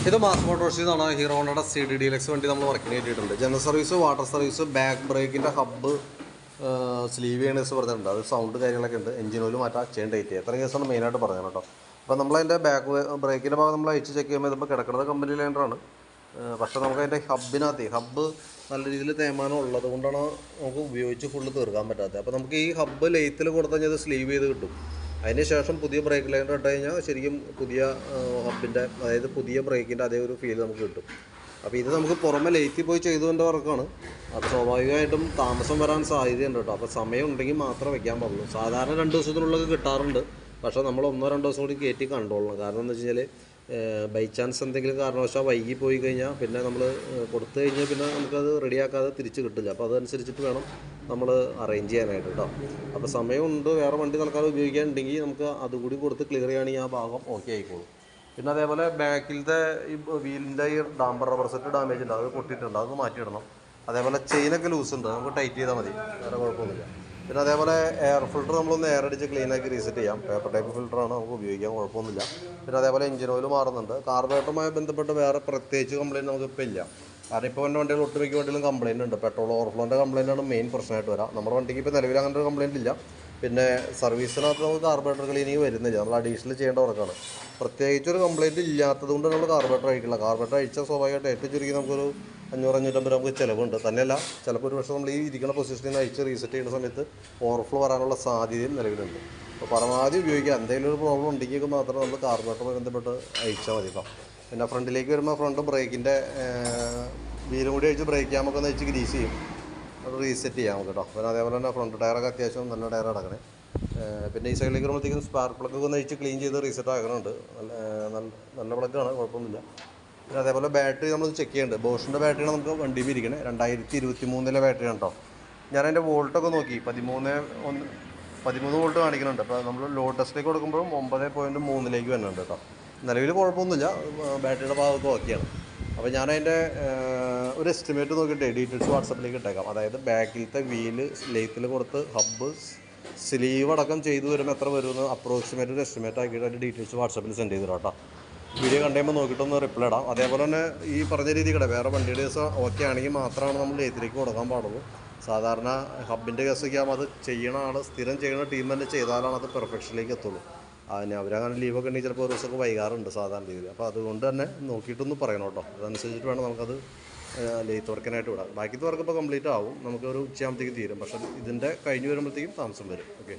ഇത് മാസ് മോട്ടോഴ്സിൽ നിന്നാണ് ഹീറോ ഹോണ്ടയുടെ CDDLX വണ്ടി നമ്മൾ വർക്കിന് കയറ്റിയിട്ടുണ്ട്. General service, water service, back ബ്രേക്കിൻ്റെ ഹബ്ബ്, സ്ലീവ് ചെയ്യണേഴ്സ് പറഞ്ഞിട്ടുണ്ട്. അത് സൗണ്ട് കാര്യങ്ങളൊക്കെ ഉണ്ട്. എഞ്ചിൻ ഓയിൽ മാറ്റാം, ചെയിൻ ടൈറ്റ് ചെയ്യുക. എത്ര കേസാണ് മെയിനായിട്ട് പറഞ്ഞത് കേട്ടോ. അപ്പോൾ നമ്മളതിൻ്റെ ബാക്ക് ബ്രേക്കിൻ്റെ ഭാഗം നമ്മൾ അയച്ച് ചെക്ക് ചെയ്യുമ്പോൾ ഇതിപ്പോൾ കിടക്കുന്നത് കമ്പനി ലൈൻഡറാണ്. പക്ഷേ നമുക്ക് അതിൻ്റെ ഹബ്ബ് നല്ല രീതിയിൽ തേയ്മാനം ഉള്ളത് കൊണ്ടാണ് നമുക്ക് ഉപയോഗിച്ച് ഫുള്ള് തീർക്കാൻ പറ്റാത്തത്. അപ്പോൾ നമുക്ക് ഈ ഹബ്ബ് ലെയ്ത്തിൽ കൊടുത്തു കഴിഞ്ഞാൽ അത് സ്ലീവ് ചെയ്ത് കിട്ടും. അതിന് ശേഷം പുതിയ ബ്രേക്ക് ലൈനർ ഇട്ട് കഴിഞ്ഞാൽ ശരിക്കും പുതിയ ഹബ്ബിൻ്റെ, അതായത് പുതിയ ബ്രേക്കിൻ്റെ അതേ ഒരു ഫീൽ നമുക്ക് കിട്ടും. അപ്പോൾ ഇത് നമുക്ക് പുറമെ ലേറ്റിൽ പോയി ചെയ്തുകൊണ്ട് വർക്കാണ്. അപ്പോൾ സ്വാഭാവികമായിട്ടും താമസം വരാൻ സാധ്യതയുണ്ട് കേട്ടോ. അപ്പോൾ സമയം ഉണ്ടെങ്കിൽ മാത്രമേ വയ്ക്കാൻ പാടുള്ളൂ. സാധാരണ 2 ദിവസത്തിനുള്ളത് കിട്ടാറുണ്ട്. പക്ഷേ നമ്മൾ 1-2 ദിവസം കൂടി കയറ്റി കണ്ടോളണം. കാരണം എന്താ വെച്ച് കഴിഞ്ഞാൽ ബൈ ചാൻസ് എന്തെങ്കിലും കാരണവശാൽ വൈകി പോയി കഴിഞ്ഞാൽ പിന്നെ നമ്മൾ കൊടുത്തു കഴിഞ്ഞാൽ പിന്നെ നമുക്കത് റെഡിയാക്കാതെ തിരിച്ച് കിട്ടില്ല. അപ്പോൾ അതനുസരിച്ചിട്ട് വേണം നമ്മൾ അറേഞ്ച് ചെയ്യാനായിട്ട് കേട്ടോ. അപ്പോൾ സമയമുണ്ട്, വേറെ വണ്ടി തൽക്കാലം ഉപയോഗിക്കാനുണ്ടെങ്കിൽ നമുക്ക് അതുകൂടി കൊടുത്ത് ക്ലിയർ ചെയ്യുകയാണെങ്കിൽ ആ ഭാഗം ഓക്കെ ആയിക്കോളും. പിന്നെ അതേപോലെ ബാക്കിലത്തെ ഈ വീലിൻ്റെ ഈ ഡാമ്പർ റബ്ബർ സെറ്റ് ഡാമേജ് ഉണ്ട്, അത് പൊട്ടിയിട്ടുണ്ട്, അത് മാറ്റിയിടണം. അതേപോലെ ചെയിനൊക്കെ ലൂസ് ഉണ്ട്, നമുക്ക് ടൈറ്റ് ചെയ്താൽ മതി, വേറെ കുഴപ്പമൊന്നുമില്ല. പിന്നെ അതേപോലെ എയർ ഫിൽറ്റർ നമ്മളൊന്ന് എയർ അടിച്ച് ക്ലീനാക്കി റീസെറ്റ് ചെയ്യാം. പേപ്പർ ടൈപ്പ് ഫിൽറ്ററാണ്, നമുക്ക് ഉപയോഗിക്കാൻ കുഴപ്പമൊന്നുമില്ല. പിന്നെ അതേപോലെ എഞ്ചിൻ ഓയിൽ മാറുന്നുണ്ട്. കാർബറേറ്ററുമായി ബന്ധപ്പെട്ട് വേറെ പ്രത്യേകിച്ച് കംപ്ലയിൻറ്റ് നമുക്കിപ്പോൾ ഇല്ല. കാരണം ഇപ്പോൾ എൻ്റെ വണ്ടികൾ ഒട്ടുമിക്ക വണ്ടിയിലും കംപ്ലയിൻ്റ് ഉണ്ട്. പെട്രോൾ ഓവർഫ്ലോൻ്റെ കംപ്ലയിൻ്റാണ് മെയിൻ പ്രശ്നമായിട്ട് വരാം. നമ്മുടെ വണ്ടിക്ക് ഇപ്പോൾ നിലവിൽ അങ്ങനെ ഒരു കംപ്ലയിൻ്റ് ഇല്ല. പിന്നെ സർവീസിനകത്ത് നമുക്ക് കാർബറേറ്റർ ക്ലീനിങ് വരുന്നില്ല, നമ്മൾ അഡീഷണൽ ചെയ്യേണ്ട വർക്കാണ്. പ്രത്യേകിച്ചൊരു കംപ്ലയിൻറ്റ് ഇല്ലാത്തത് കൊണ്ട് നമ്മൾ കാർബറേറ്റർ അഴിക്കില്ല. കാർബറേറ്റർ അഴിച്ചാൽ സ്വാഭാവികമായിട്ട് ഏറ്റവും ചുരുക്കി നമുക്കൊരു 500-550 നമുക്ക് ചിലവുണ്ട്. തന്നെയല്ല, ചിലപ്പോൾ ഒരു പക്ഷേ നമ്മൾ ഈ ഇരിക്കുന്ന പൊസിഷനിൽ നിന്ന് അഴിച്ച് റീസെറ്റ് ചെയ്യുന്ന സമയത്ത് ഓവർഫ്ലോ വരാനുള്ള സാധ്യതയും നിലവിലുണ്ട്. അപ്പോൾ പരമാവധി ഉപയോഗിക്കുക. എന്തെങ്കിലും ഒരു പ്രോബ്ലം ഉണ്ടെങ്കിൽ മാത്രം നമ്മൾ കാർബറേറ്ററുമായി ബന്ധപ്പെട്ട് അഴിച്ചാൽ മതി കേട്ടോ. പിന്നെ ഫ്രണ്ടിലേക്ക് വരുമ്പോൾ ഫ്രണ്ട് ബ്രേക്കിൻ്റെ വീലും കൂടി അഴിച്ച് ബ്രേക്ക് ക്യാമൊക്കെ ഒന്ന് അഴിച്ച് ഗ്രീസ് ചെയ്യും, അത് റീസെറ്റ് ചെയ്യാം നമുക്ക് കേട്ടോ. പിന്നെ അതേപോലെ തന്നെ ഫ്രണ്ട് ടയറൊക്കെ അത്യാവശ്യം നല്ല ടയർ അടക്കണേ. പിന്നെ ഈ സൈഡിലേക്ക് വരുമ്പോഴത്തേക്കും സ്പാർക്ക് പ്ലഗ് ഒന്ന് അഴിച്ച് ക്ലീൻ ചെയ്ത് റീസെറ്റ് ആക്കണുണ്ട്. നല്ല പ്ലഗ്ഗാണ്, കുഴപ്പമൊന്നുമില്ല. പിന്നെ അതേപോലെ ബാറ്ററി നമ്മൾ ചെക്ക് ചെയ്യുന്നുണ്ട്. ബോഷിൻ്റെ ബാറ്ററിയാണ് നമുക്ക് വണ്ടി ഇരിക്കണേ. 2023 ബാറ്ററിയാണ് കേട്ടോ. ഞാനതിൻ്റെ വോൾട്ടൊക്കെ നോക്കി, 13 വോൾട്ട് കാണിക്കുന്നുണ്ട്. അപ്പോൾ നമ്മൾ ലോഡ് ടെസ്റ്റിലേക്ക് കൊടുക്കുമ്പോഴും 9.3 വരുന്നുണ്ട് കേട്ടോ. നിലവിൽ കുഴപ്പമൊന്നുമില്ല, ബാറ്ററിയുടെ ഭാഗമൊക്കെ ഓക്കെയാണ്. അപ്പോൾ ഞാനതിൻ്റെ ഒരു എസ്റ്റിമേറ്റ് നോക്കിയിട്ട് ഡീറ്റെയിൽസ് വാട്സപ്പിലേക്ക് ഇട്ടേക്കാം. അതായത് ബാക്കിലത്തെ വീല് ലെയ്ത്തിൽ കൊടുത്ത് ഹബ്ബ് സ്ലീവ് അടക്കം ചെയ്തു വരുമ്പോൾ എത്ര വരുമെന്ന് അപ്രോക്സിമേറ്റ് ഒരു എസ്റ്റിമേറ്റ് ആക്കിയിട്ട് അതിൻ്റെ ഡീറ്റെയിൽസ് വാട്സപ്പിൽ സെൻഡ് ചെയ്തു കേട്ടോ. വീഡിയോ കണ്ടുമ്പോൾ നോക്കിയിട്ടൊന്ന് റിപ്ലൈ ഇടാം. അതേപോലെ തന്നെ ഈ പറഞ്ഞ രീതിയിൽ വേറെ വണ്ടിയുടെ കേസ് ഓക്കെ ആണെങ്കിൽ മാത്രമാണ് നമ്മൾ ലെയ്ത്തിലേക്ക് കൊടുക്കാൻ പാടുള്ളൂ. സാധാരണ ഹബിൻ്റെ കേസൊക്കെ ആകുമ്പോൾ അത് ചെയ്യണ ആൾ, സ്ഥിരം ചെയ്യുന്ന ടീം തന്നെ ചെയ്താലാണ് അത് പെർഫെക്ഷനിലേക്ക് എത്തുള്ളൂ. അതിന് അവരങ്ങനെ ലീവൊക്കെ ഉണ്ടെങ്കിൽ ചിലപ്പോൾ ഒരു ദിവസമൊക്കെ വൈകാറുണ്ട് സാധാരണ രീതിയിൽ. അപ്പോൾ അതുകൊണ്ട് തന്നെ നോക്കിയിട്ടൊന്ന് പറയണം കേട്ടോ. അതനുസരിച്ചിട്ട് വേണം നമുക്കത് ലെയ്ത്ത് വർക്കിനായിട്ട് വിടാം. ബാക്കിത്തെ വർക്ക് ഇപ്പോൾ കംപ്ലീറ്റ് ആവും, നമുക്കൊരു ഉച്ചയാകുമ്പോഴത്തേക്കും തീരും. പക്ഷേ ഇതിൻ്റെ കഴിഞ്ഞ് വരുമ്പോഴത്തേക്കും താമസം വരും. ഓക്കെ.